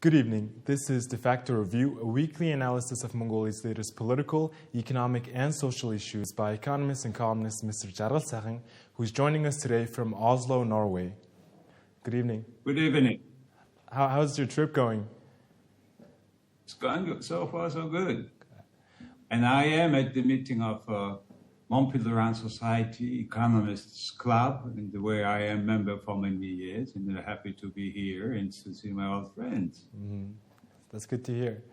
Good evening. This is Defacto Review, a weekly analysis of Mongolia's latest political, economic, and social issues by economist and columnist Mr. D.Jargalsaikhan, who is joining us today from Oslo, Norway. Good evening. Good evening. How's your trip going? It's going good. So far, so good. And I am at the meeting of Mongolia Society Economists Club, and where I am member for many years, and happy to be here and to see my old friends. That's good to hear.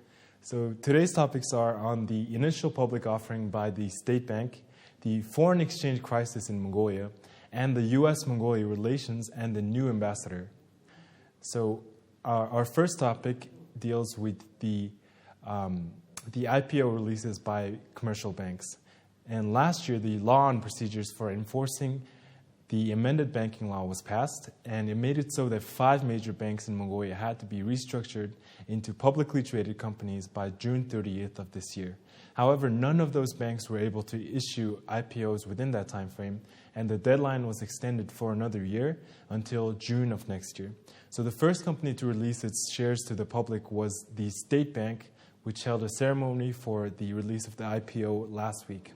So today's topics are on the initial public offering by the State Bank, the foreign exchange crisis in Mongolia, and the U.S.-Mongolia relations and the new ambassador. So our first topic deals with the IPO releases by commercial banks. And last year, the law and procedures for enforcing the amended banking law was passed, and it made it so that 5 major banks in Mongolia had to be restructured into publicly traded companies by June 30th of this year. However, none of those banks were able to issue IPOs within that time frame, and the deadline was extended for another year until June of next year. So the first company to release its shares to the public was the State Bank, which held a ceremony for the release of the IPO last week.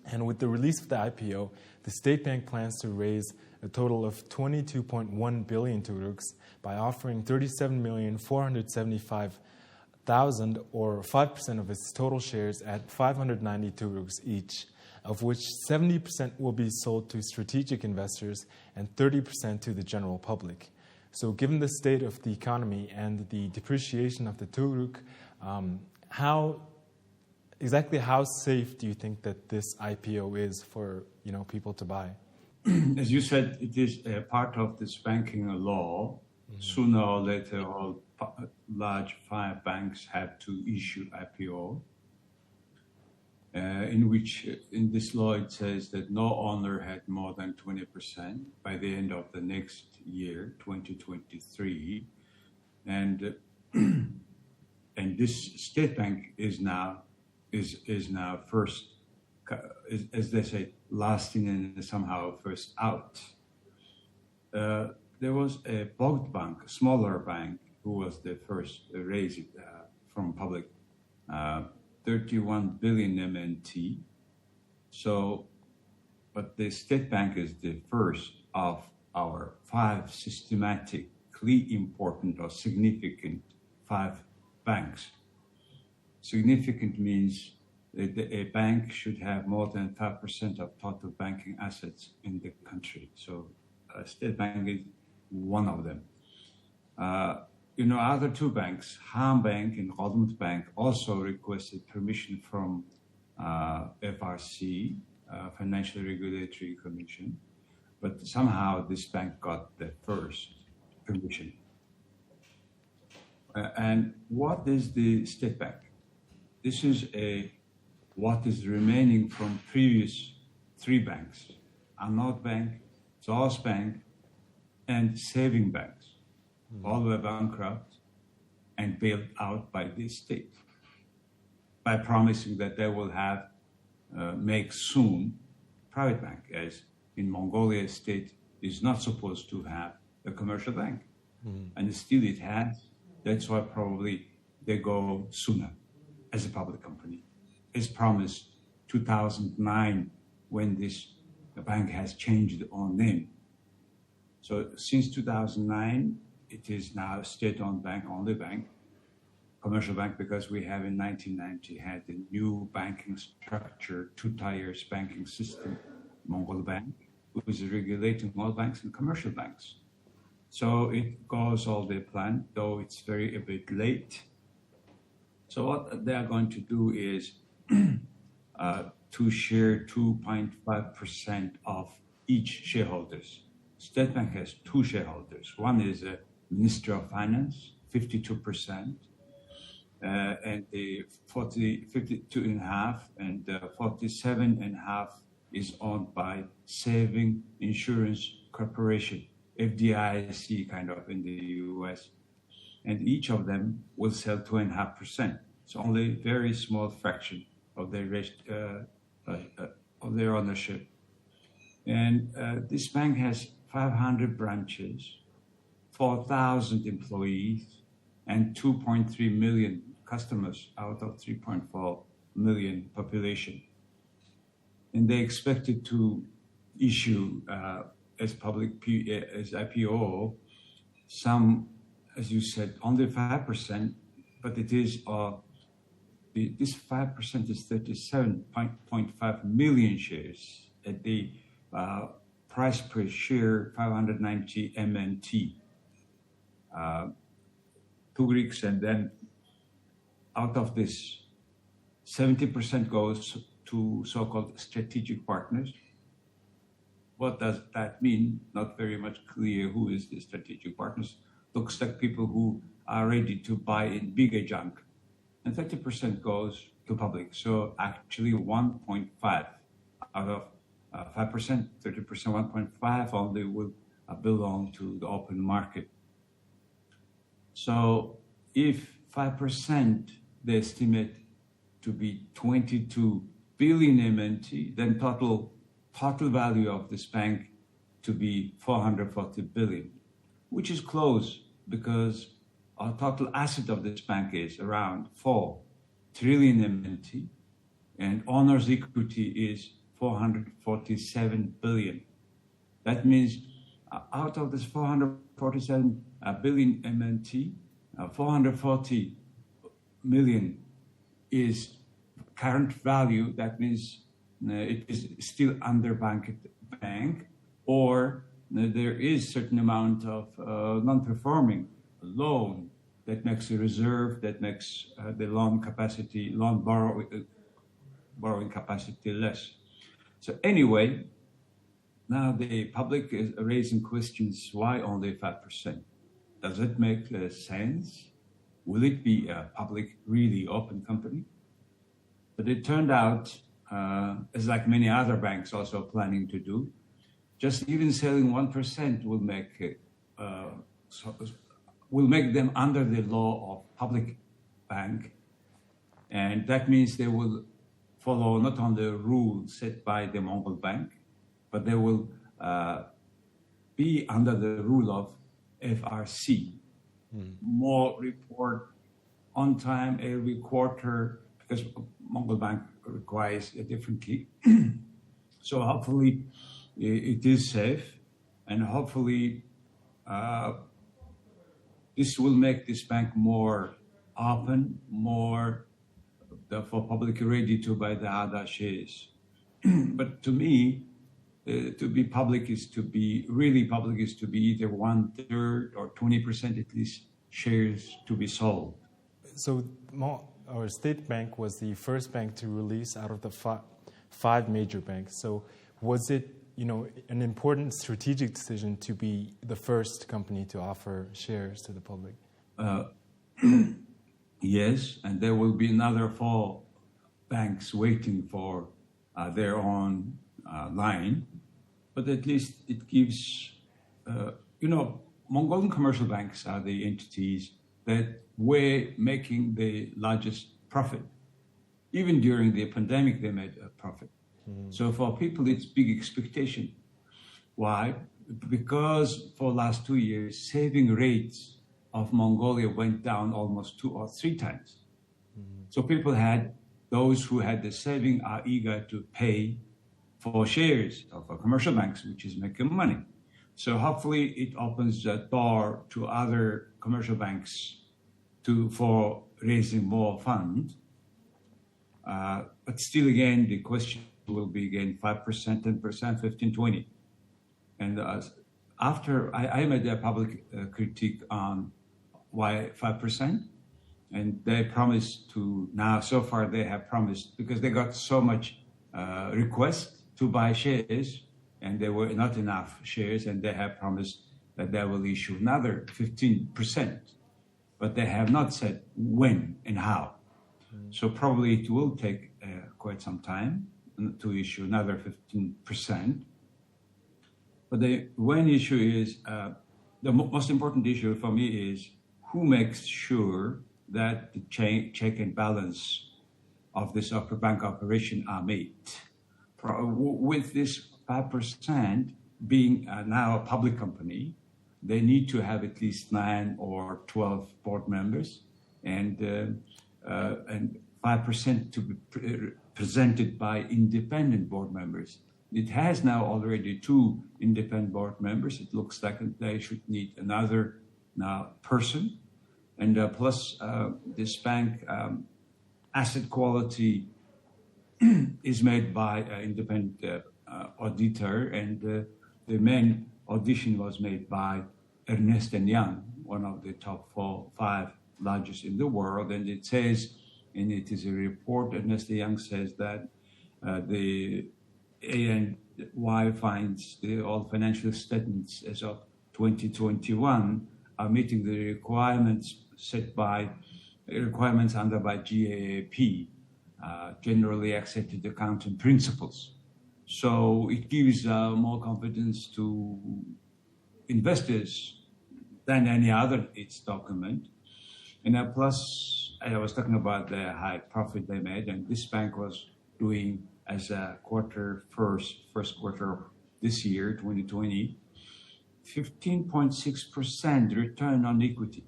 And with the release of the IPO, the State Bank plans to raise a total of 22.1 billion turuks by offering 37,475,000 or 5% of its total shares at 590 turuks each, of which 70% will be sold to strategic investors and 30% to the general public. So given the state of the economy and the depreciation of the turuk, exactly how safe do you think that this IPO is for people to buy? As you said, it is a part of this banking law. Sooner or later, all large 5 banks have to issue IPO, in this law it says that no owner had more than 20% by the end of the next year, 2023, and this State Bank is now first, as they say, last in and somehow first out. There was a Bogd Bank, a smaller bank, who was the first to raise it from public, 31 billion MNT. So, but the State Bank is the first of our 5 systematically important or significant 5 banks. Significant means that a bank should have more than 5% of total banking assets in the country. So State Bank is one of them. Other 2 banks, Ham Bank and Godmut Bank, also requested permission from FRC, Financial Regulatory Commission, but somehow this bank got the first permission. And what is the State Bank? This is what is remaining from previous 3 banks, Anod Bank, Zos Bank, and saving banks. All were bankrupt and bailed out by the state by promising that they will make soon private bank, as in Mongolia, state is not supposed to have a commercial bank. And still it has. That's why probably they go sooner as a public company. As promised 2009 when this bank has changed its own name. So since 2009, it is now a state-owned bank, only bank, commercial bank, because we have in 1990 had the new banking structure, 2 tiers banking system, Mongol Bank, who is regulating all banks and commercial banks. So it goes all the plan, though it's a bit late. So what they are going to do is to share 2.5% of each shareholders. State Bank has 2 shareholders. One is a Minister of Finance, 52%, and the 52.5% and 47.5% is owned by Saving Insurance Corporation, FDIC kind of in the US. And each of them will sell 2.5%. It's only a very small fraction of their ownership. And this bank has 500 branches, 4,000 employees, and 2.3 million customers out of 3.4 million population. And they expected to issue as IPO some, as you said, only 5%, but it is this 5% is 37.5 million shares at the price per share 590 MNT. 2 Greeks, and then out of this, 70% goes to so-called strategic partners. What does that mean? Not very much clear who is the strategic partners. Looks like people who are ready to buy in bigger chunk. And 30% goes to public. So actually 1.5 out of 5%, 30%, 1.5 only will belong to the open market. So if 5%, they estimate to be 22 billion MNT, then total value of this bank to be 440 billion, which is close because our total asset of this bank is around 4 trillion MNT, and owner's equity is 447 billion. That means out of this 447 billion MNT, 440 million is current value. That means it is still underbanked bank, or there is certain amount of non-performing loan that makes a reserve, that makes the borrowing capacity less. So anyway, now the public is raising questions, why only 5%? Does it make sense? Will it be a public, really open company? But it turned out, as like many other banks also planning to do, just even selling 1% will make them under the law of public bank. And that means they will follow not only the rules set by the Mongol bank, but they will be under the rule of FRC. More report on time every quarter, because Mongol bank requires it differently. So hopefully it is safe, and hopefully this will make this bank more open, more for public ready to buy the other shares. But to me, to be public is to be really public is to be either 1/3 or 20% at least shares to be sold. So our state bank was the first bank to release out of the five major banks. So was it, an important strategic decision to be the first company to offer shares to the public? Yes, and there will be another 4 banks waiting for their own line. But at least it gives, Mongolian commercial banks are the entities that were making the largest profit. Even during the pandemic, they made a profit. So for people, it's big expectation. Why? Because for last 2 years, saving rates of Mongolia went down almost 2 or 3 times. So people those who had the saving are eager to pay for shares of commercial banks, which is making money. So hopefully it opens the door to other commercial banks for raising more funds. But still, again, the question will be again 5%, 10%, 15, 20. And after I made a public critique on why 5%, and they promised to now. So far, they have promised because they got so much request to buy shares, and there were not enough shares, and they have promised that they will issue another 15%, but they have not said when and how. So probably it will take quite some time to issue another 15%. But the one issue is, the most important issue for me is who makes sure that the check and balance of this bank operation are made. With this 5% being now a public company, they need to have at least 9 or 12 board members, and 5% to be presented by independent board members. It has now already 2 independent board members. It looks like they should need another person. And plus, this bank asset quality is made by an independent auditor, and the main audition was made by Ernst & Young, one of the top 5 largest in the world. And it says, and it is a report, Ernst & Young says that the ANY finds all financial statements as of 2021 are meeting the requirements set by requirements under by GAAP, generally accepted accounting principles. So it gives more confidence to investors than any other its document. And plus, I was talking about the high profit they made, and this bank was doing as a first quarter of this year, 2020, 15.6% return on equity,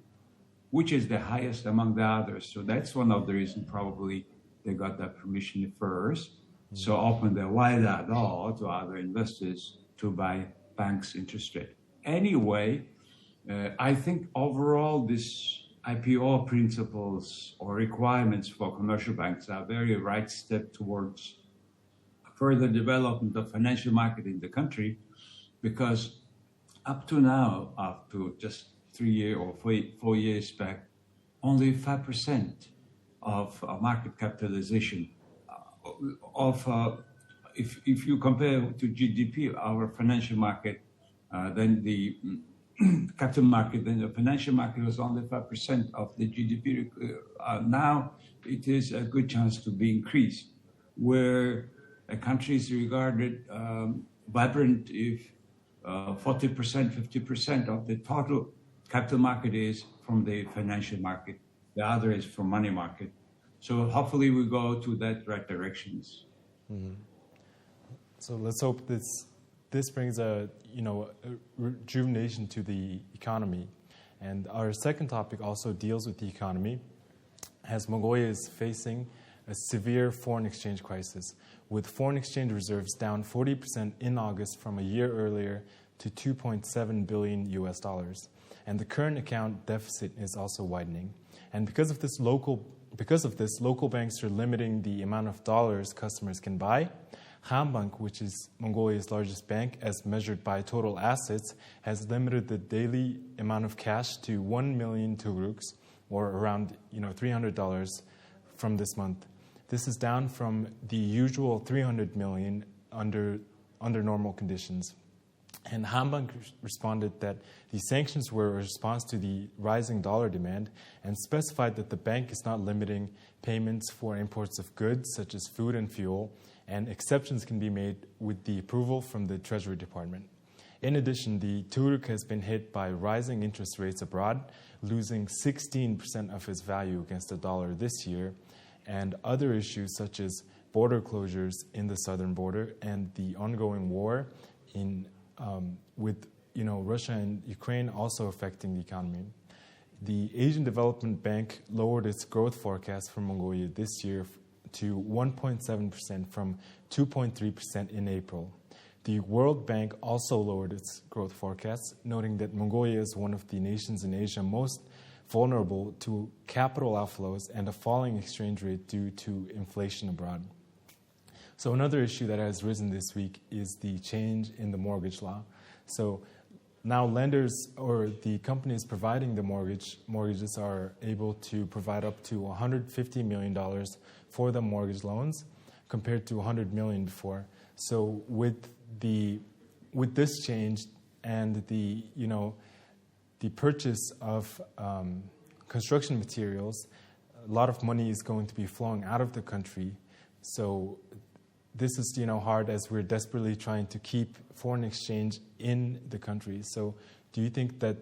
which is the highest among the others. So that's one of the reasons probably they got that permission first. So open the wider door to other investors to buy banks' interest rate. Anyway, I think overall this IPO principles or requirements for commercial banks are very right step towards further development of financial market in the country, because up to now, up to just 3 years or 4 years back, only 5% of market capitalization if you compare to GDP, our financial market, then the capital market, then the financial market was only 5% of the GDP. Now it is a good chance to be increased, where a country is regarded vibrant if 40%, 50% of the total capital market is from the financial market. The other is from money market. So hopefully we go to that right directions. Mm-hmm. So let's hope this brings a rejuvenation to the economy. And our second topic also deals with the economy, as Mongolia is facing a severe foreign exchange crisis, with foreign exchange reserves down 40% in August from a year earlier to $2.7 billion US. And the current account deficit is also widening. And because of this, local banks are limiting the amount of dollars customers can buy. Hambank, which is Mongolia's largest bank as measured by total assets, has limited the daily amount of cash to 1 million turuks, or around $300 from this month. This is down from the usual 300 million under normal conditions. And Hambank responded that the sanctions were a response to the rising dollar demand and specified that the bank is not limiting payments for imports of goods such as food and fuel, and exceptions can be made with the approval from the Treasury Department. In addition, the Turuk has been hit by rising interest rates abroad, losing 16% of its value against the dollar this year, and other issues such as border closures in the southern border and the ongoing war with Russia and Ukraine also affecting the economy. The Asian Development Bank lowered its growth forecast for Mongolia this year to 1.7% from 2.3% in April. The World Bank also lowered its growth forecast, noting that Mongolia is one of the nations in Asia most vulnerable to capital outflows and a falling exchange rate due to inflation abroad. So another issue that has risen this week is the change in the mortgage law. So now lenders or the companies providing the mortgages are able to provide up to $150 million for the mortgage loans compared to $100 million before. So with this change and the purchase of construction materials, a lot of money is going to be flowing out of the country. So this is hard as we're desperately trying to keep foreign exchange in the country. So do you think that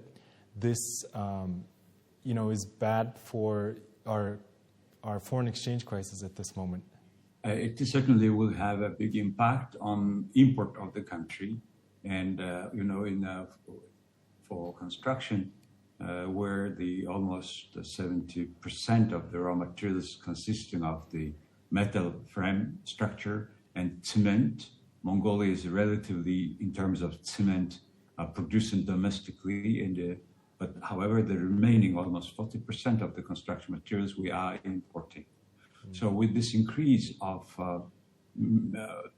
this is bad for our foreign exchange crisis at this moment? It certainly will have a big impact on import of the country. And, in for construction, where the almost 70% of the raw materials consisting of the metal frame structure and cement. Mongolia is relatively, in terms of cement, producing domestically, but however, the remaining almost 40% of the construction materials we are importing. So with this increase of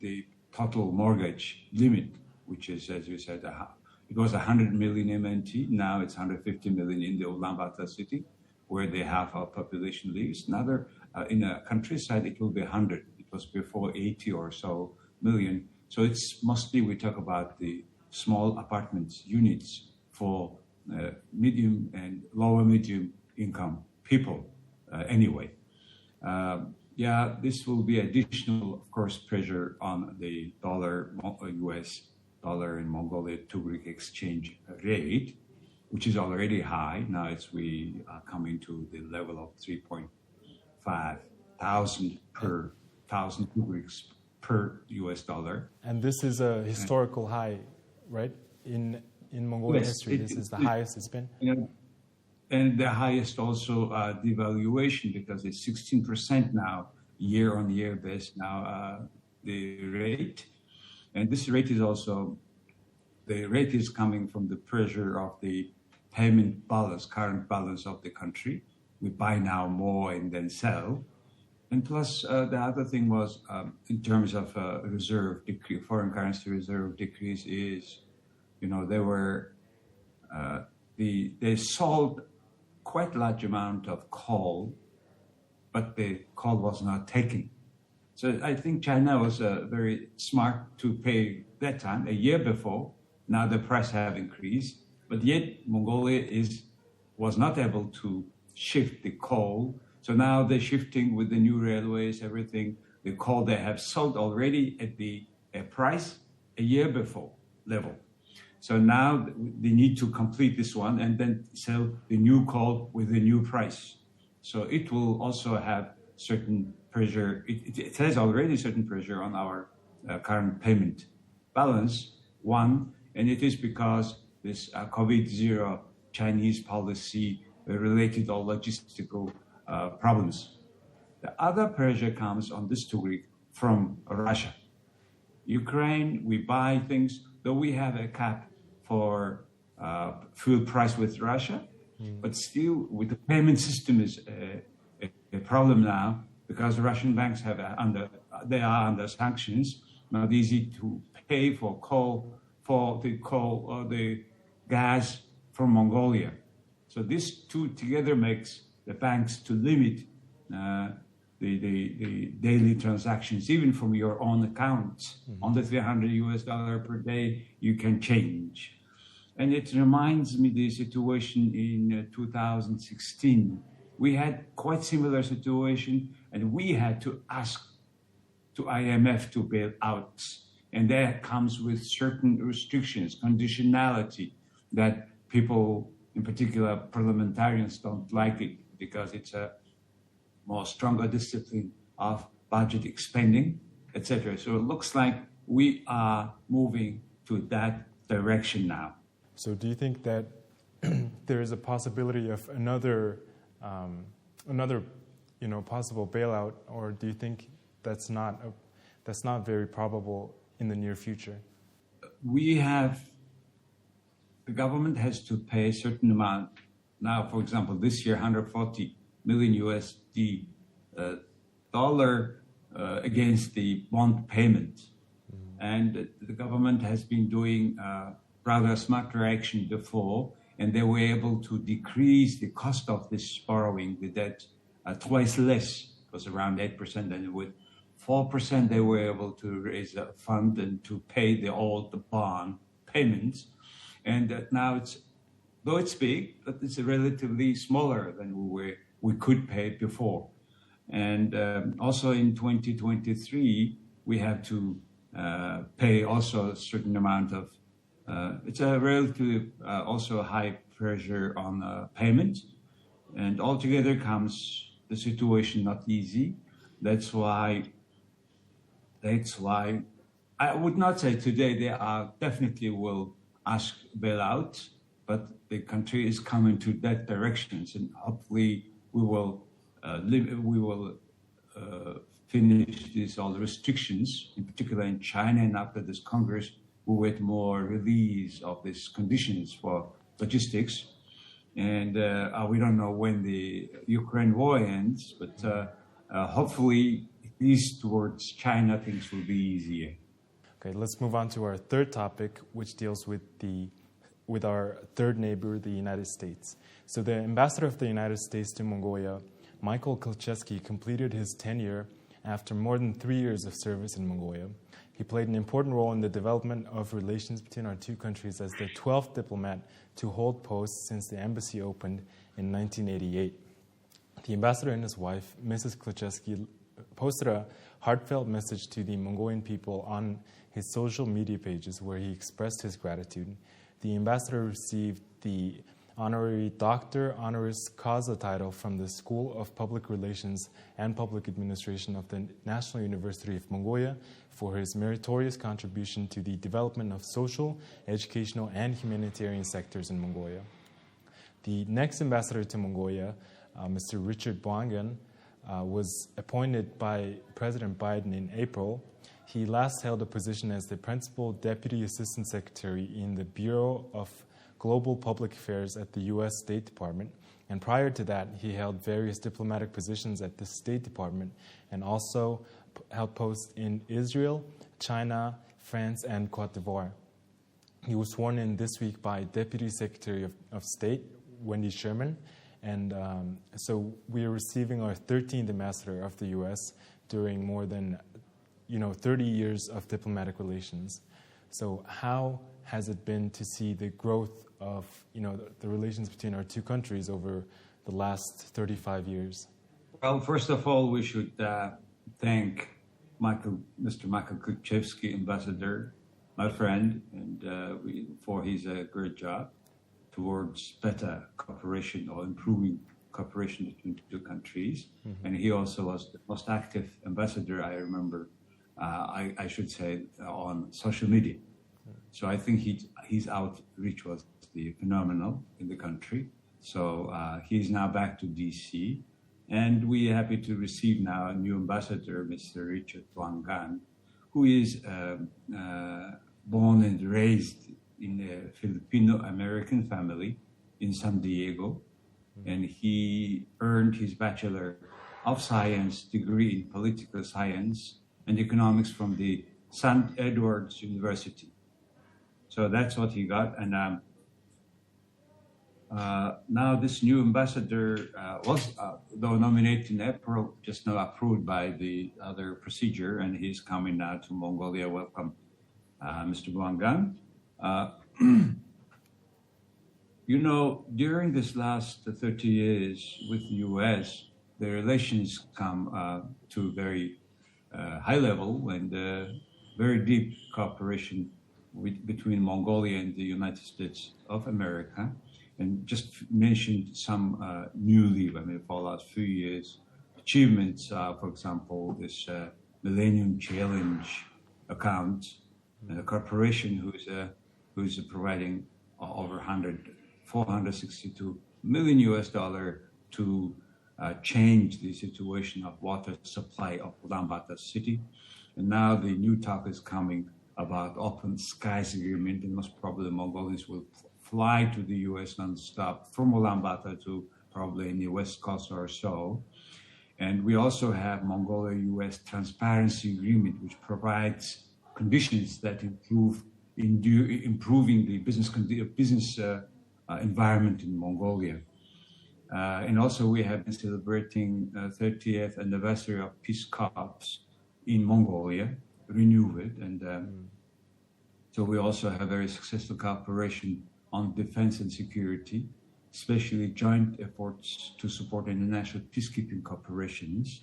the total mortgage limit, which is, as you said, it was 100 million MNT, now it's 150 million in the Ulaanbaatar city, where they have a population lives. Another, in a countryside, it will be 100. It was before 80 or so million. So it's mostly, we talk about the small apartments, units for medium and lower medium income people anyway. This will be additional, of course, pressure on the dollar, US dollar and Mongolia Tugrik exchange rate, which is already high. Now we are coming to the level of 3.5 thousand per thousand Tugriks per US dollar. And this is a historical high, right? In Mongolian history, this is the highest it's been. And the highest also devaluation, because it's 16% now, year-on-year based now, the rate. And this rate is also, the rate is coming from the pressure of the payment balance, current balance of the country. We buy now more and then sell. And plus, the other thing was, in terms of reserve decrease, foreign currency reserve decrease is, they were, they sold quite large amount of coal, but the coal was not taken. So I think China was very smart to pay that time, a year before. Now the price have increased, but yet Mongolia was not able to shift the coal. So now they're shifting with the new railways, everything. The coal they have sold already at the price a year before level. So now they need to complete this one and then sell the new coal with the new price. So it will also have certain pressure. It has already certain pressure on our current payment balance, one, and it is because this COVID-0 Chinese policy related all logistical problems. The other pressure comes on this Tugrik from Russia. Ukraine, we buy things, though we have a cap for fuel price with Russia, but still with the payment system is a problem now, because Russian banks they are under sanctions, not easy to pay for the gas from Mongolia. So these two together makes the banks to limit the daily transactions, even from your own accounts. On the $300 per day, you can change. And it reminds me the situation in 2016. We had quite similar situation, and we had to ask to IMF to bail out. And that comes with certain restrictions, conditionality, that people, in particular parliamentarians, don't like it, because it's a more stronger discipline of budget expanding, etc. So it looks like we are moving to that direction now. So do you think that there is a possibility of another possible bailout, or do you think that's not very probable in the near future? The government has to pay a certain amount. Now, for example, this year, 140 million USD dollar against the bond payment. And the government has been doing rather smarter action before, and they were able to decrease the cost of this borrowing, the debt, twice less. It was around 8%, and with 4% they were able to raise a fund and to pay the bond payments. And now though it's big, but it's relatively smaller than we could pay before. And also in 2023, we have to pay also a certain amount of, it's a relatively also high pressure on payment. And altogether comes the situation not easy. That's why I would not say today they are definitely will ask bailout, but the country is coming to that direction, and hopefully we will finish these all the restrictions, in particular in China, and after this Congress, we wait more release of these conditions for logistics. And we don't know when the Ukraine war ends, but hopefully, at least towards China, things will be easier. Okay, let's move on to our third topic, which deals with our third neighbor, the United States. So the ambassador of the United States to Mongolia, Michael Kolchevsky, completed his tenure after more than 3 years of service in Mongolia. He played an important role in the development of relations between our two countries as the 12th diplomat to hold posts since the embassy opened in 1988. The ambassador and his wife, Mrs. Kolchevsky, posted a heartfelt message to the Mongolian people on his social media pages where he expressed his gratitude. The ambassador received the honorary Doctor Honoris Causa title from the School of Public Relations and Public Administration of the National University of Mongolia for his meritorious contribution to the development of social, educational, and humanitarian sectors in Mongolia. The next ambassador to Mongolia, Mr. Richard Bwangan, was appointed by President Biden in April. He last held a position as the Principal Deputy Assistant Secretary in the Bureau of Global Public Affairs at the U.S. State Department, and prior to that, he held various diplomatic positions at the State Department and also held posts in Israel, China, France, and Cote d'Ivoire. He was sworn in this week by Deputy Secretary of State, Wendy Sherman, and so we are receiving our 13th ambassador of the U.S. during more than 30 years of diplomatic relations. So how has it been to see the growth of the relations between our two countries over the last 35 years? Well, first of all, we should thank Mr. Michael Kolchevsky, ambassador, my friend, and for his great job towards better cooperation or improving cooperation between the two countries. Mm-hmm. And he also was the most active ambassador I remember, I should say, on social media. So I think his outreach was phenomenal in the country. So he's now back to D.C. And we are happy to receive now a new ambassador, Mr. Richard Bwangan, who is born and raised in a Filipino-American family in San Diego. And he earned his Bachelor of Science degree in Political Science and Economics from the St. Edward's University. So that's what he got. And now this new ambassador was, though nominated in April, just now approved by the other procedure, and he's coming now to Mongolia. Welcome, Mr. Bwangan. During this last 30 years with the U.S., the relations come to very high level and very deep cooperation between Mongolia and the United States of America. And just mentioned some newly, for the last few years, achievements, for example, this Millennium Challenge account, and a corporation who's providing over $462 million to change the situation of water supply of Ulaanbaatar city. And now the new talk is coming about open skies agreement, and most probably the Mongolians will fly to the U.S. nonstop from Ulaanbaatar to probably in the West Coast or so. And we also have Mongolia-U.S. transparency agreement, which provides conditions that improving the business environment in Mongolia. And also we have been celebrating 30th anniversary of Peace Corps in Mongolia, renew it. And so we also have very successful cooperation on defense and security, especially joint efforts to support international peacekeeping corporations,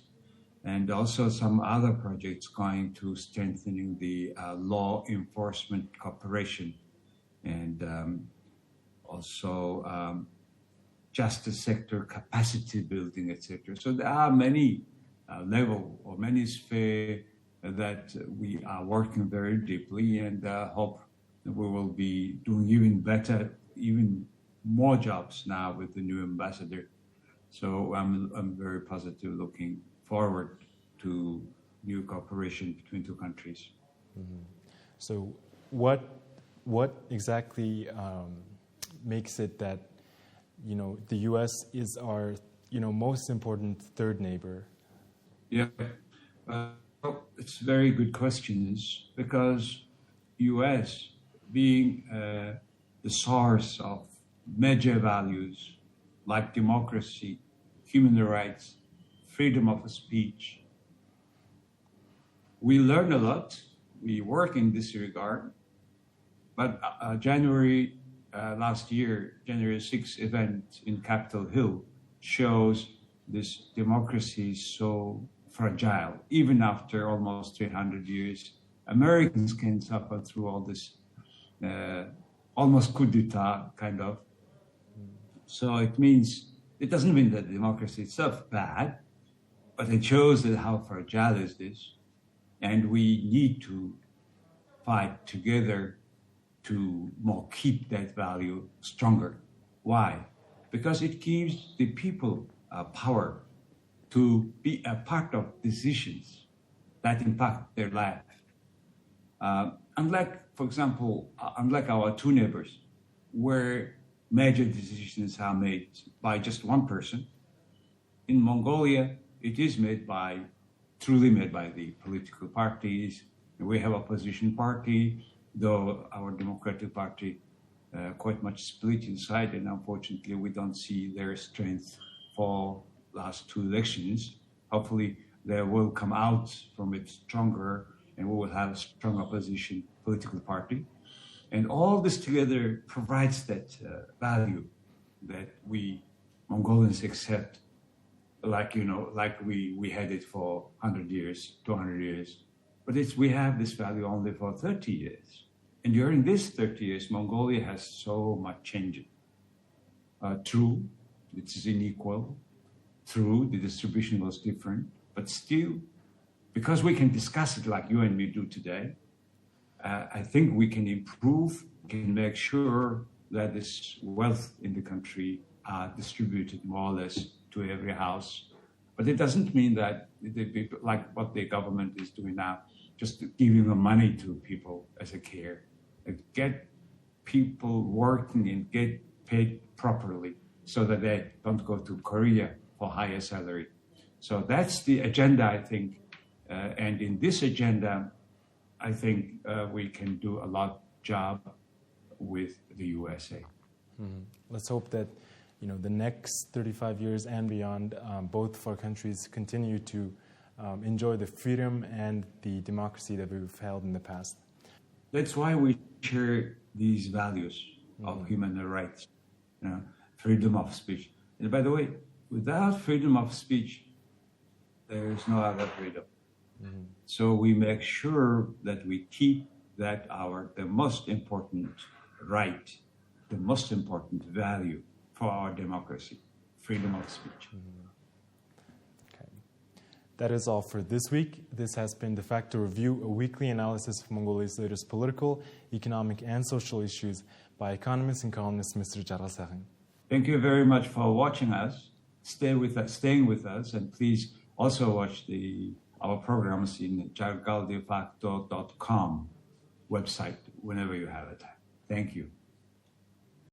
and also some other projects going to strengthening the law enforcement cooperation, and also justice sector capacity building, etc. So there are many levels or many spheres that we are working very deeply, and hope that we will be doing even better, even more jobs now with the new ambassador. So I'm very positive, looking forward to new cooperation between two countries. So what exactly makes it that the U.S. is our most important third neighbor? Yeah, it's very good questions, because U.S. being the source of major values like democracy, human rights, freedom of speech, we learn a lot. We work in this regard. But January last year, January 6th event in Capitol Hill shows this democracy is so fragile. Even after almost 300 years, Americans can suffer through all this almost coup d'etat kind of. So it doesn't mean that democracy itself bad, but it shows that how fragile is this. And we need to fight together to keep that value stronger. Why? Because it gives the people power to be a part of decisions that impact their life. For example, unlike our two neighbors, where major decisions are made by just one person, in Mongolia, it is truly made by the political parties. We have opposition party, though our Democratic Party quite much split inside, and unfortunately we don't see their strength for last two elections. Hopefully they will come out from it stronger, and we will have a strong opposition political party. And all this together provides that value that we Mongolians accept, like we had it for 100 years, 200 years. But we have this value only for 30 years. And during these 30 years, Mongolia has so much changed. True, it is unequal. True, the distribution was different. But still, because we can discuss it like you and me do today, I think we can improve, can make sure that this wealth in the country are distributed more or less to every house. But it doesn't mean that, like what the government is doing now, just giving the money to people as a care. Get people working and get paid properly so that they don't go to Korea for higher salary. So that's the agenda, I think. And in this agenda, I think we can do a lot job with the USA. Let's hope that the next 35 years and beyond, both of our countries continue to enjoy the freedom and the democracy that we've held in the past. That's why we share these values of human rights, freedom of speech. And by the way, without freedom of speech, there is no other freedom. So we make sure that we keep that the most important right, the most important value for our democracy, freedom of speech. Okay. That is all for this week. This has been Defacto Review, a weekly analysis of Mongolia's latest political, economic, and social issues by economist and columnist Mr. D.Jargalsaikhan. Thank you very much for watching us. Staying with us, and please also watch our programs in D.Jargalsaikhn.com website whenever you have it. Thank you.